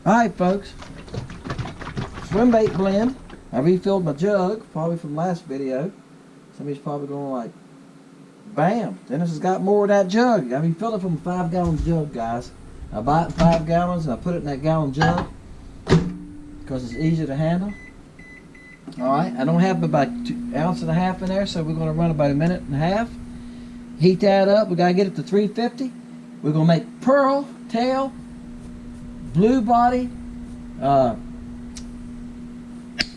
Alright folks, swim bait blend. I refilled my jug, probably from last video. Somebody's probably going like, bam, Dennis has got more of that jug. I refilled it from a 5-gallon jug, guys. I buy it in 5 gallons and I put it in that gallon jug because it's easier to handle. Alright, I don't have about 1.5 ounces in there, so we're going to run about 1.5 minutes. Heat that up. We got to get it to 350. We're going to make pearl tail, blue body,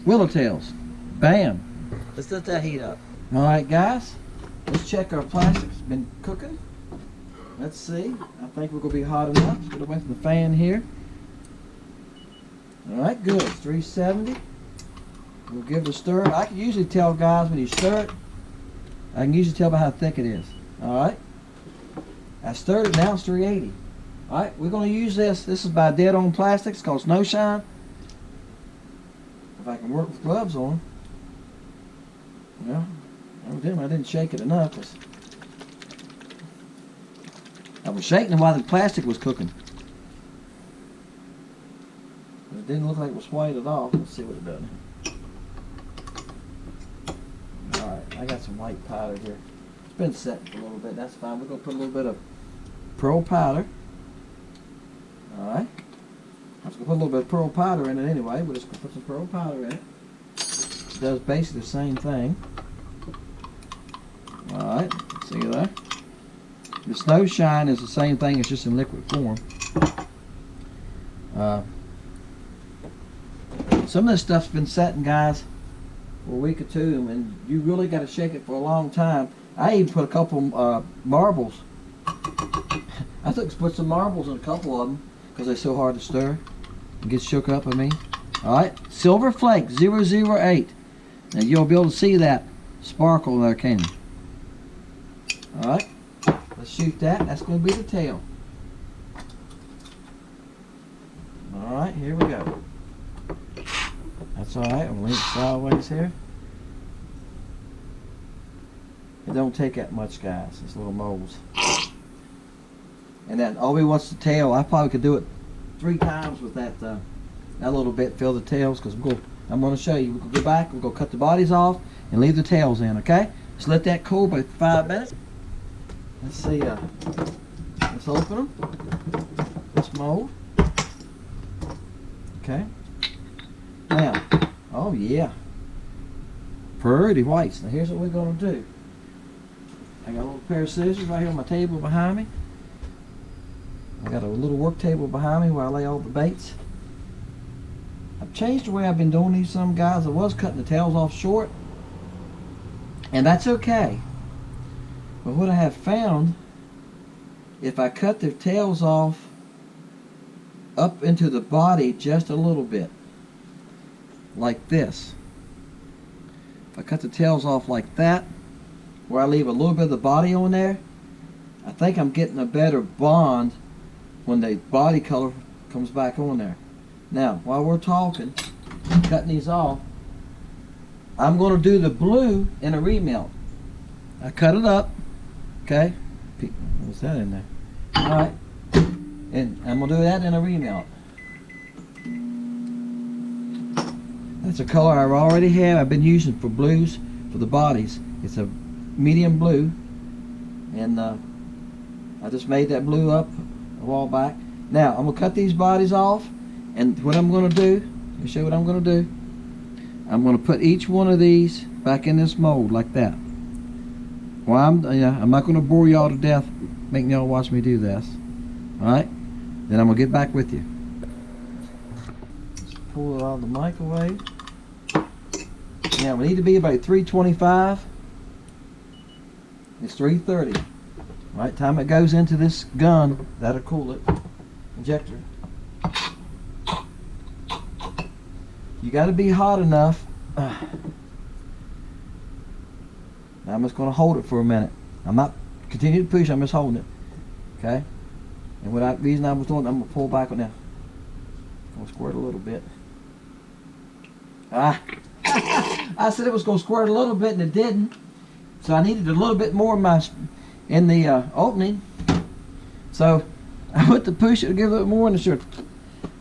willow tails. Bam. Let's let that heat up. Alright guys, let's check our plastic. It's been cooking. Let's see. I think we're going to be hot enough. Let's get away from the fan here. Alright, good. It's 370. We'll give it a stir. I can usually tell, guys, when you stir it, I can usually tell by how thick it is. Alright. I stirred it, now it's 380. Alright, we're going to use this. This is by Dead On Plastics. It's called Snow Shine. If I can work with gloves on. Well, evidently I didn't shake it enough. I was shaking it while the plastic was cooking. But it didn't look like it was white at all. Let's see what it does. Alright, I got some white powder here. It's been set for a little bit. That's fine. We're going to put a little bit of pearl powder. Alright. I was going to put a little bit of pearl powder in it anyway. We're just going to put some pearl powder in it. It does basically the same thing. Alright, see there? The Snow Shine is the same thing, it's just in liquid form. Some of this stuff's been setting, guys, for a week or two, and you really got to shake it for a long time. I even put a couple marbles. I put some marbles in a couple of them because they're so hard to stir. It gets shook up, I mean. Alright, Silver Flake 008. Now you'll be able to see that sparkle there, can you? Alright, let's shoot that. That's going to be the tail. Alright, here we go. That's alright, I'm leaving it sideways here. It don't take that much, guys, these little molds. And then Obi wants the tail. I probably could do it 3 times with that that little bit, fill the tails, because I'm going to show you. We're going to go back, we're going to cut the bodies off and leave the tails in, okay? Let's let that cool by 5 minutes. Let's see, let's open them. This mold. Okay. Now, oh yeah. Pretty whites. Now here's what we're going to do. I got a little pair of scissors right here on my table behind me. I got a little work table behind me where I lay all the baits. I've changed the way I've been doing these some guys. I was cutting the tails off short. And that's okay. But what I have found, if I cut the tails off up into the body just a little bit, like this. If I cut the tails off like that, where I leave a little bit of the body on there, I think I'm getting a better bond when the body color comes back on there. Now, while we're talking, cutting these off, I'm going to do the blue in a remelt. I cut it up, okay? What's that in there? Alright, and I'm going to do that in a remelt. That's a color I already have. I've been using for blues for the bodies. It's a medium blue, and I just made that blue up a while back. Now I'm going to cut these bodies off, and what I'm going to do, let me show you what I'm going to do. I'm going to put each one of these back in this mold like that. Well, I'm not going to bore y'all to death making y'all watch me do this. Alright, then I'm going to get back with you. Let's pull it out of the microwave. Now we need to be about 325. It's 330. Right, time it goes into this gun, that'll cool it. Injector. You got to be hot enough. Now I'm just going to hold it for a minute. I'm not continue to push. I'm just holding it. Okay. And what reason I was doing, I'm going to pull back on now. I'm going to squirt a little bit. I said it was going to squirt a little bit and it didn't. So I needed a little bit more in the opening. So I went to push it to give a little more in the shirt.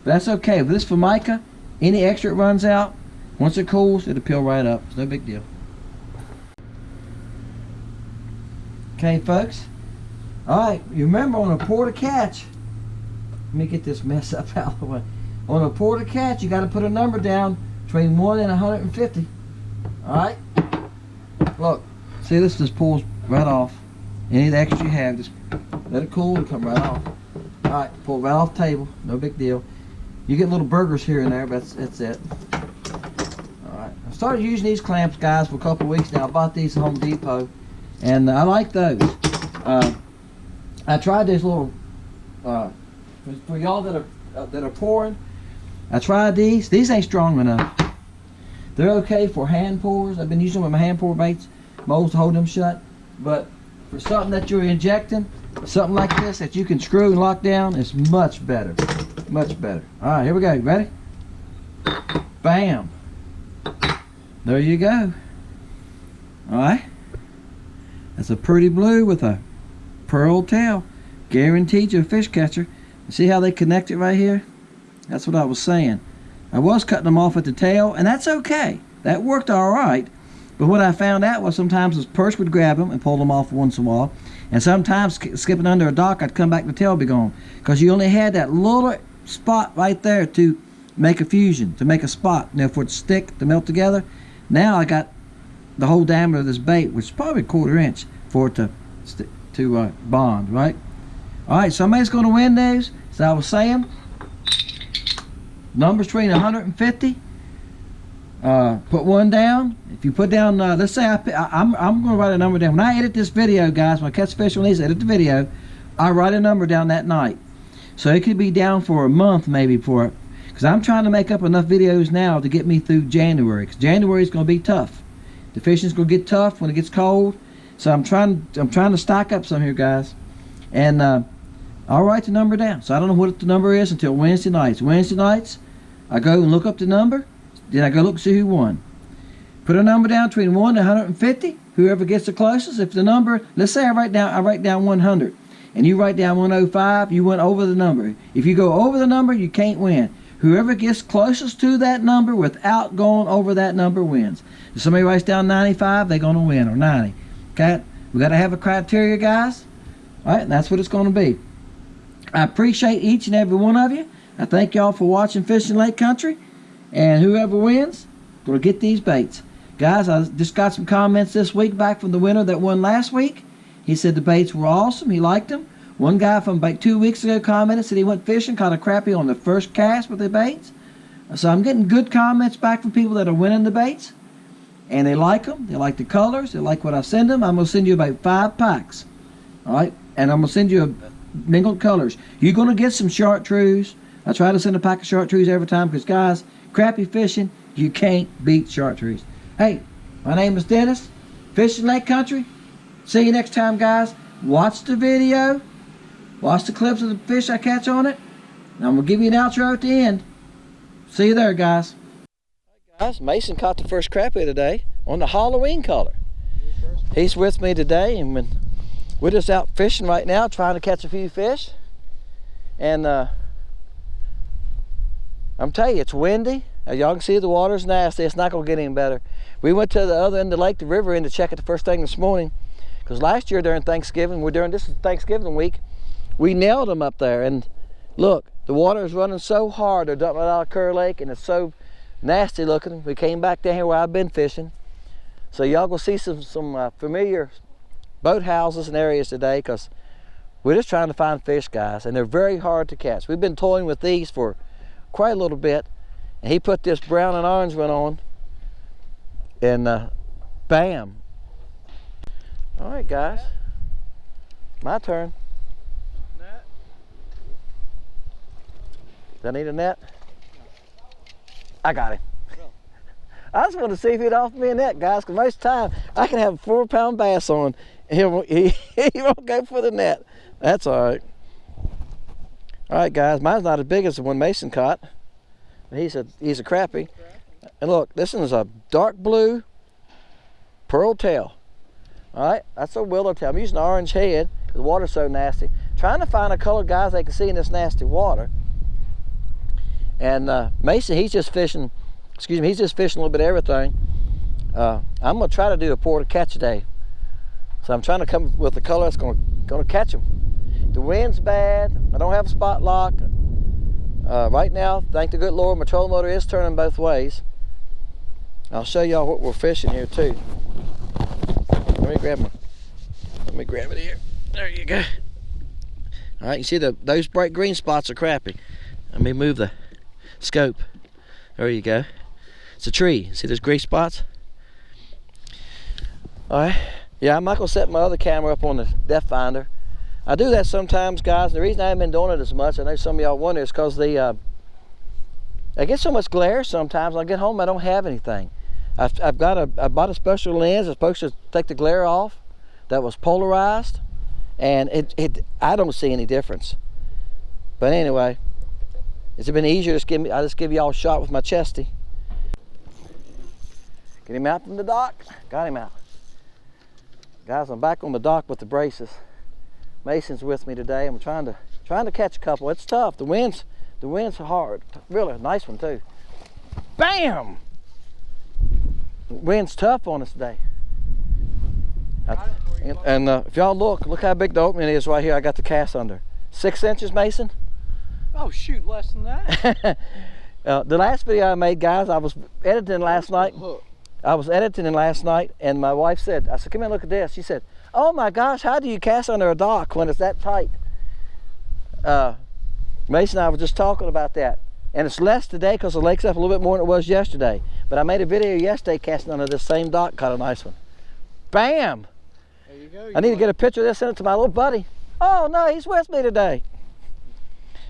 But that's okay. With this Formica, any extra it runs out, once it cools, it'll peel right up. It's no big deal. Okay, folks. Alright, you remember on a pour to catch, let me get this mess up out of the way. On a pour to catch, you got to put a number down between 1 and 150. Alright? Look, see, this just pulls right off. Any of the extra you have, just let it cool and come right off. Alright, pull right off the table, no big deal. You get little burgers here and there, but that's it. Alright, I started using these clamps, guys, for a couple of weeks now. I bought these at Home Depot, and I like those. I tried these little, for y'all that are pouring, I tried these. These ain't strong enough. They're okay for hand pours. I've been using them with my hand pour baits, molds to hold them shut. But for something that you're injecting, something like this that you can screw and lock down, it's much better. Much better. Alright, here we go. Ready? Bam. There you go. Alright. That's a pretty blue with a pearl tail. Guaranteed you a fish catcher. See how they connect it right here? That's what I was saying. I was cutting them off at the tail, and that's okay. That worked alright. But what I found out was sometimes this perch would grab them and pull them off once in a while. And sometimes skipping under a dock, I'd come back, the tail would be gone. Because you only had that little spot right there to make a fusion, to make a spot. Now for it to stick, to melt together. Now I got the whole diameter of this bait, which is probably a 1/4 inch for it to bond, right? Alright, somebody's going to win these. So I was saying, numbers between 150. Put one down. If you put down, let's say I'm going to write a number down. When I edit this video, guys, when I catch fish on these, edit the video, I write a number down that night. So it could be down for a month maybe for it. Because I'm trying to make up enough videos now to get me through January. Because January is going to be tough. The fishing's going to get tough when it gets cold. So I'm trying to stock up some here, guys. And I'll write the number down. So I don't know what the number is until Wednesday nights. Wednesday nights, I go and look up the number. Then I go look and see who won. Put a number down between 1 and 150. Whoever gets the closest. If the number, let's say I write down 100, and you write down 105, you went over the number. If you go over the number, you can't win. Whoever gets closest to that number without going over that number wins. If somebody writes down 95, they're going to win, or 90. Okay, we got to have a criteria, guys. All right, and that's what it's going to be. I appreciate each and every one of you. I thank y'all for watching Fishing Lake Country. And whoever wins, will get these baits. Guys, I just got some comments this week back from the winner that won last week. He said the baits were awesome. He liked them. One guy from about 2 weeks ago commented, said he went fishing, caught a crappie on the first cast with the baits. So I'm getting good comments back from people that are winning the baits. And they like them. They like the colors. They like what I send them. I'm going to send you about 5 packs. Alright? And I'm going to send you mingled colors. You're going to get some chartreuse. I try to send a pack of chartreuse every time because, guys, crappie fishing, you can't beat chartreuse. Hey, my name is Dennis, Fishing Lake Country. See you next time, guys. Watch the video. Watch the clips of the fish I catch on it. And I'm going to give you an outro at the end. See you there, guys. Hey guys, Mason caught the first crappie today on the Halloween color. He's with me today, and we're just out fishing right now, trying to catch a few fish. And I'm telling you, it's windy. Y'all can see the water's nasty. It's not going to get any better. We went to the other end of the lake, the river end, to check it the first thing this morning. Because last year during Thanksgiving, this is Thanksgiving week, we nailed them up there. And look, the water is running so hard. They're dumping it out of Kerr Lake, and it's so nasty looking. We came back down here where I've been fishing. So y'all will see some familiar boat houses and areas today, because we're just trying to find fish, guys. And they're very hard to catch. We've been toying with these for quite a little bit, and he put this brown and orange one on, and bam. All right, guys, my turn. Net. Do I need a net? I got him. I just want to see if he'd offer me a net, guys, because most of the time I can have a 4-pound bass on, and he won't go for the net. That's all right. All right, guys, mine's not as big as the one Mason caught. He's a crappie. And look, this one is a dark blue pearl tail. All right, that's a willow tail. I'm using an orange head because the water's so nasty. Trying to find a color, guys, they can see in this nasty water. And Mason, he's just fishing, excuse me, he's just fishing a little bit of everything. I'm gonna try to do a pour to catch today. So I'm trying to come with the color that's gonna catch them. The wind's bad, I don't have a spot lock. Right now, thank the good Lord, my trolling motor is turning both ways. I'll show y'all what we're fishing here too. Let me grab it here. There you go. All right, you see those bright green spots are crappie. Let me move the scope. There you go. It's a tree. See those gray spots? All right. Yeah, I'm not gonna set my other camera up on the depth finder. I do that sometimes, guys. The reason I haven't been doing it as much, I know some of y'all wonder, is because I get so much glare sometimes. When I get home, I don't have anything. I bought a special lens that's supposed to take the glare off. That was polarized, and I don't see any difference. But anyway, it's been easier to I just give y'all a shot with my chesty. Get him out from the dock. Got him out. Guys, I'm back on the dock with the braces. Mason's with me today. I'm trying to catch a couple. It's tough. The wind's hard. Really a nice one too. Bam! The wind's tough on us today. And if y'all look how big the opening is right here. I got the cast under. 6 inches, Mason? Oh shoot, less than that. The last video I made, guys, I was editing last night. And my wife said, I said, come here and look at this. She said, oh my gosh, how do you cast under a dock when it's that tight? Mason and I were just talking about that. And it's less today because the lake's up a little bit more than it was yesterday. But I made a video yesterday casting under this same dock, caught a nice one. Bam! There you go. I need to get a picture of this, send it to my little buddy. Oh no, he's with me today.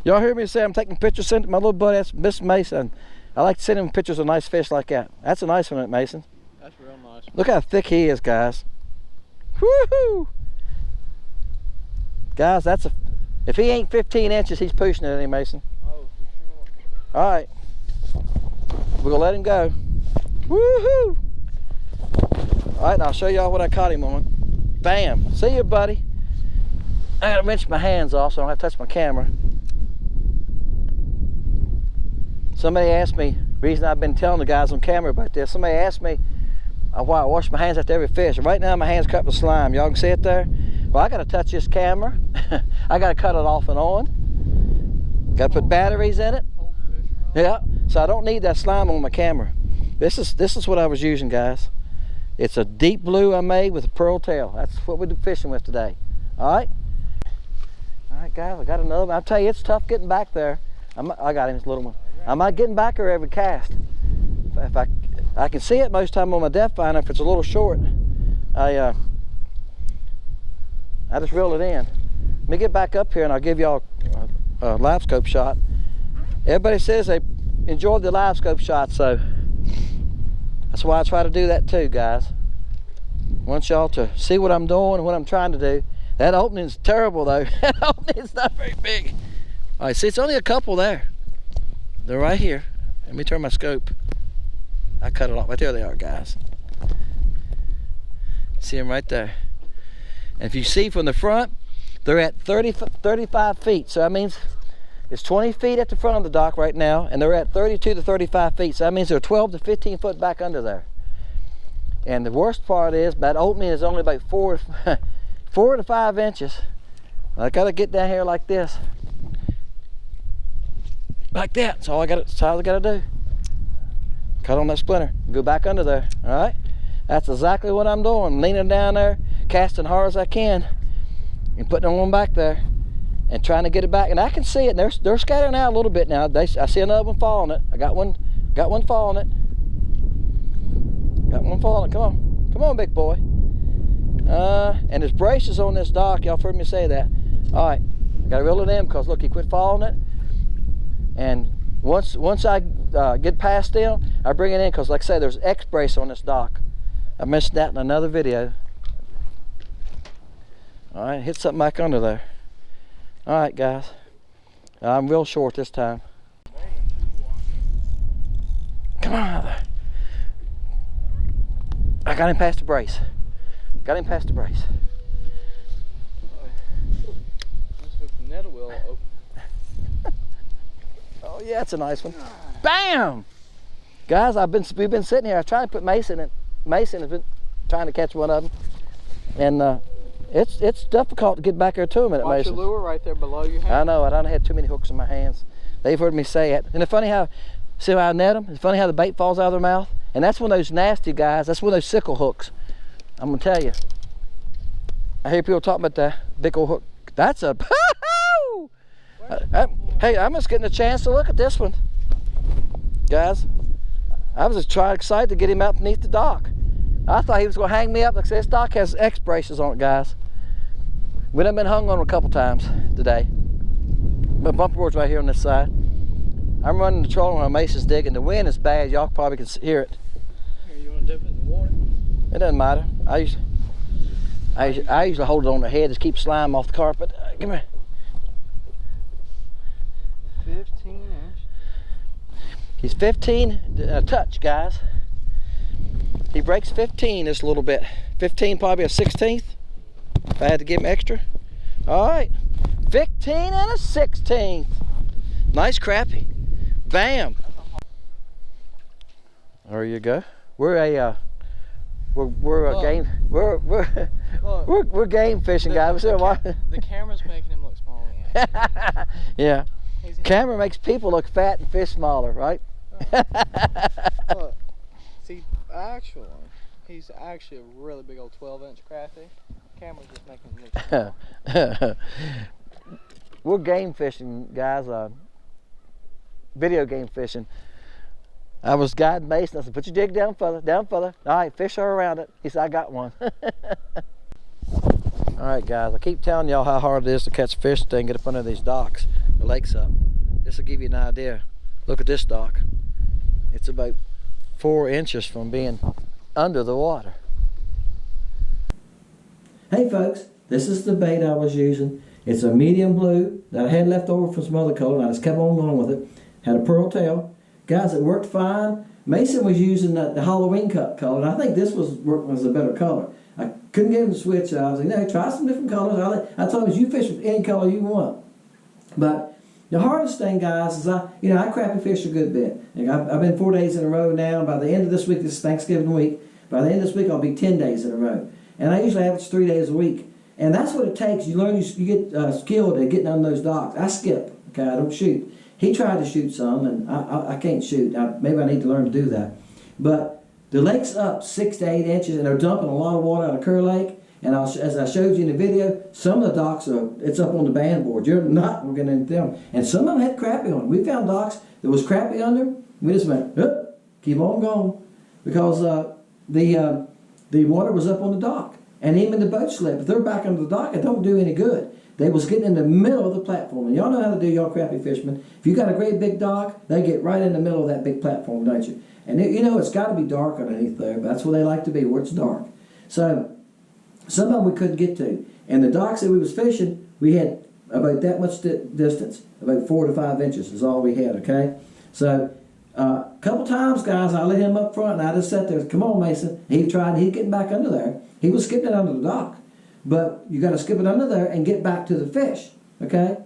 Y'all hear me say I'm taking pictures, send it to my little buddy. That's Miss Mason. I like to send him pictures of nice fish like that. That's a nice one, Mason. That's real nice. Look how thick he is, guys. Woohoo! Guys, if he ain't 15 inches, he's pushing it, ain't he, Mason? Oh, for sure. All right, we're gonna let him go. Woohoo! All right, now I'll show y'all what I caught him on. Bam! See you, buddy. I gotta wrench my hands off so I don't have to touch my camera. Somebody asked me, the reason I've been telling the guys on camera about this, somebody asked me why I wash my hands after every fish. Right now my hands cut with slime. Y'all can see it there? Well, I gotta touch this camera. I gotta cut it off and on. Gotta put batteries in it. Yeah, so I don't need that slime on my camera. This is what I was using, guys. It's a deep blue I made with a pearl tail. That's what we're fishing with today. All right? All right, guys, I got another one. I'll tell you, it's tough getting back there. I got him, this little one. I'm not getting back there every cast. If I can see it most time on my depth finder. If it's a little short, I just reel it in. Let me get back up here and I'll give y'all a Livescope shot. Everybody says they enjoyed the Livescope shot, so that's why I try to do that too, guys. I want y'all to see what I'm doing and what I'm trying to do. That opening's terrible though. That opening's not very big. All right, see, it's only a couple there. They're right here. Let me turn my scope. I cut it off. Right there they are, guys. See them right there. And if you see from the front, they're at 35 feet. So that means it's 20 feet at the front of the dock right now, and they're at 32 to 35 feet. So that means they're 12 to 15 foot back under there. And the worst part is that opening is only about 4 to 5 inches. I gotta get down here like this. Like that. That's all I gotta do. Cut on that splinter. Go back under there. All right. That's exactly what I'm doing. I'm leaning down there, casting hard as I can, and putting them on back there, and trying to get it back. And I can see it. They're scattering out a little bit now. I see another one following it. I got one following it. Got one following it. Come on, big boy. And there's braces on this dock. Y'all heard me say that. All right. I gotta reel it in because look, he quit following it. And once I get past them, I bring it in because, like I say, there's X brace on this dock. I mentioned that in another video. All right, hit something back under there. All right, guys. I'm real short this time. Come on out there. I got him past the brace. Got him past the brace. Let's hope the nettle will open. Oh yeah, it's a nice one. Bam! Guys, we've been sitting here. I tried to put Mason in. Mason has been trying to catch one of them, and it's difficult to get back there to him at Watch Mason. your lure right there below your hand. I know. I don't have too many hooks in my hands. They've heard me say it. And it's funny how, see how I net them? It's funny how the bait falls out of their mouth. And that's one of those nasty guys. That's one of those sickle hooks. I'm gonna tell you. I hear people talking about that big old hook. That's a. Hey, I'm just getting a chance to look at this one, guys. I was just excited to get him out beneath the dock. I thought he was going to hang me up. Like I said, this dock has X braces on it, guys. We done been hung on a couple times today. My bumper board's right here on this side. I'm running the trolling while Mason's digging. The wind is bad. Y'all probably can hear it. Here, you want to dip it in the water? It doesn't matter. I usually hold it on the head to keep slime off the carpet. Come here. 15 inch. He's 15 touch, guys. He breaks 15 this little bit. 15 probably a 16th. If I had to give him extra. All right, 15 and a 16th. Nice crappie. Bam. There you go. We're game fishing, guys. The camera's making him look small. Yeah. Camera makes people look fat and fish smaller, right? Look, see, he's actually a really big old 12-inch crappie. Camera's just making him look small. We're game fishing, guys. Video game fishing. I was guiding Mason. I said, put your dig down further, down further. All right, fish her around it. He said, I got one. All right, guys, I keep telling y'all how hard it is to catch fish today and get up under these docks. The lake's up. This will give you an idea. Look at this dock. It's about 4 inches from being under the water. Hey folks, this is the bait I was using. It's a medium blue that I had left over from some other color, and I just kept on going with it. Had a pearl tail. Guys, it worked fine. Mason was using the Halloween cut color, and I think this was a better color. I couldn't get him to switch. I was like, no, try some different colors. I told him, you fish with any color you want. But the hardest thing, guys, is I crappie fish a good bit. I've been 4 days in a row now. By the end of this week, this is Thanksgiving week. By the end of this week, I'll be 10 days in a row. And I usually average 3 days a week. And that's what it takes. You learn, you get skilled at getting on those docks. I skip, okay, I don't shoot. He tried to shoot some, and I can't shoot. Maybe I need to learn to do that. But the lake's up 6 to 8 inches, and they're dumping a lot of water out of Kerr Lake. And as I showed you in the video, some of the docks it's up on the band board. You're not working into them. And some of them had crappie on them. We found docks that was crappie under. We just went, keep on going, because the water was up on the dock. And even the boat slip, if they're back under the dock, it don't do any good. They was getting in the middle of the platform. And y'all know how to do, y'all crappie fishermen. If you got a great big dock, they get right in the middle of that big platform, don't you? And it's got to be dark underneath there, but that's where they like to be, where it's dark. So some of them we couldn't get to. And the docks that we was fishing, we had about that much distance, about 4 to 5 inches is all we had, okay? So a couple times, guys, I let him up front, and I just sat there, come on, Mason. He's getting back under there. He was skipping it under the dock. But you got to skip it under there and get back to the fish, okay?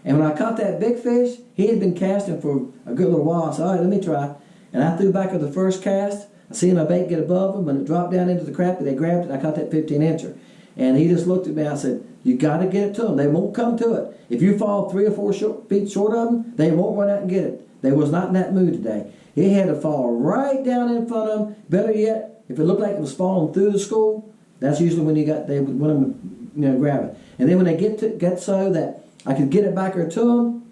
And when I caught that big fish, he had been casting for a good little while. I said, all right, let me try. And I threw back at the first cast. I seen my bait get above him. When it dropped down into the crappie, they grabbed it, and I caught that 15-incher. And he just looked at me. I said, you got to get it to them. They won't come to it. If you fall 3 or 4 feet short of them, they won't run out and get it. They was not in that mood today. He had to fall right down in front of them. Better yet, if it looked like it was falling through the school, that's usually when they would want to grab it. And then when they get so that I could get it back or to them,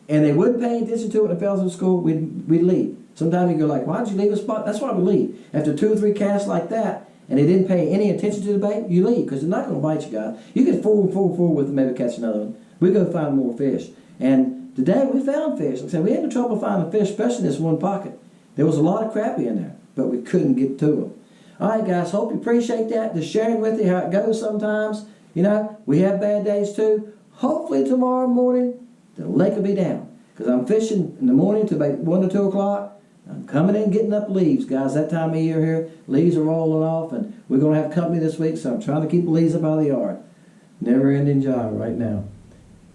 and they wouldn't pay attention to it when it fell in school, we'd leave. Sometimes you go like, why did you leave a spot? That's why we leave. After 2 or 3 casts like that, and they didn't pay any attention to the bait, you leave, because they're not going to bite you, guys. You get 4 with them, maybe catch another one. We go find more fish. And today we found fish. Like I said, we had no trouble finding fish, especially in this one pocket. There was a lot of crappie in there, but we couldn't get to them. All right, guys, hope you appreciate that. Just sharing with you how it goes sometimes. We have bad days too. Hopefully tomorrow morning, the lake will be down. Because I'm fishing in the morning to about 1 to 2 o'clock. I'm coming in getting up leaves, guys. That time of year here, leaves are rolling off, and we're going to have company this week, so I'm trying to keep the leaves up out of the yard. Never-ending job right now.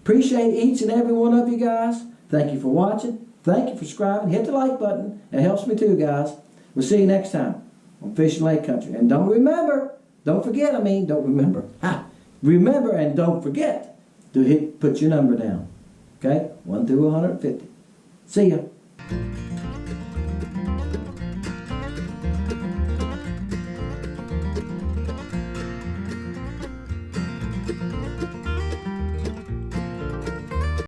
Appreciate each and every one of you guys. Thank you for watching. Thank you for subscribing. Hit the like button. It helps me too, guys. We'll see you next time on Fishing Lake Country. And don't forget, remember and don't forget to put your number down. Okay? 1 through 150. See ya.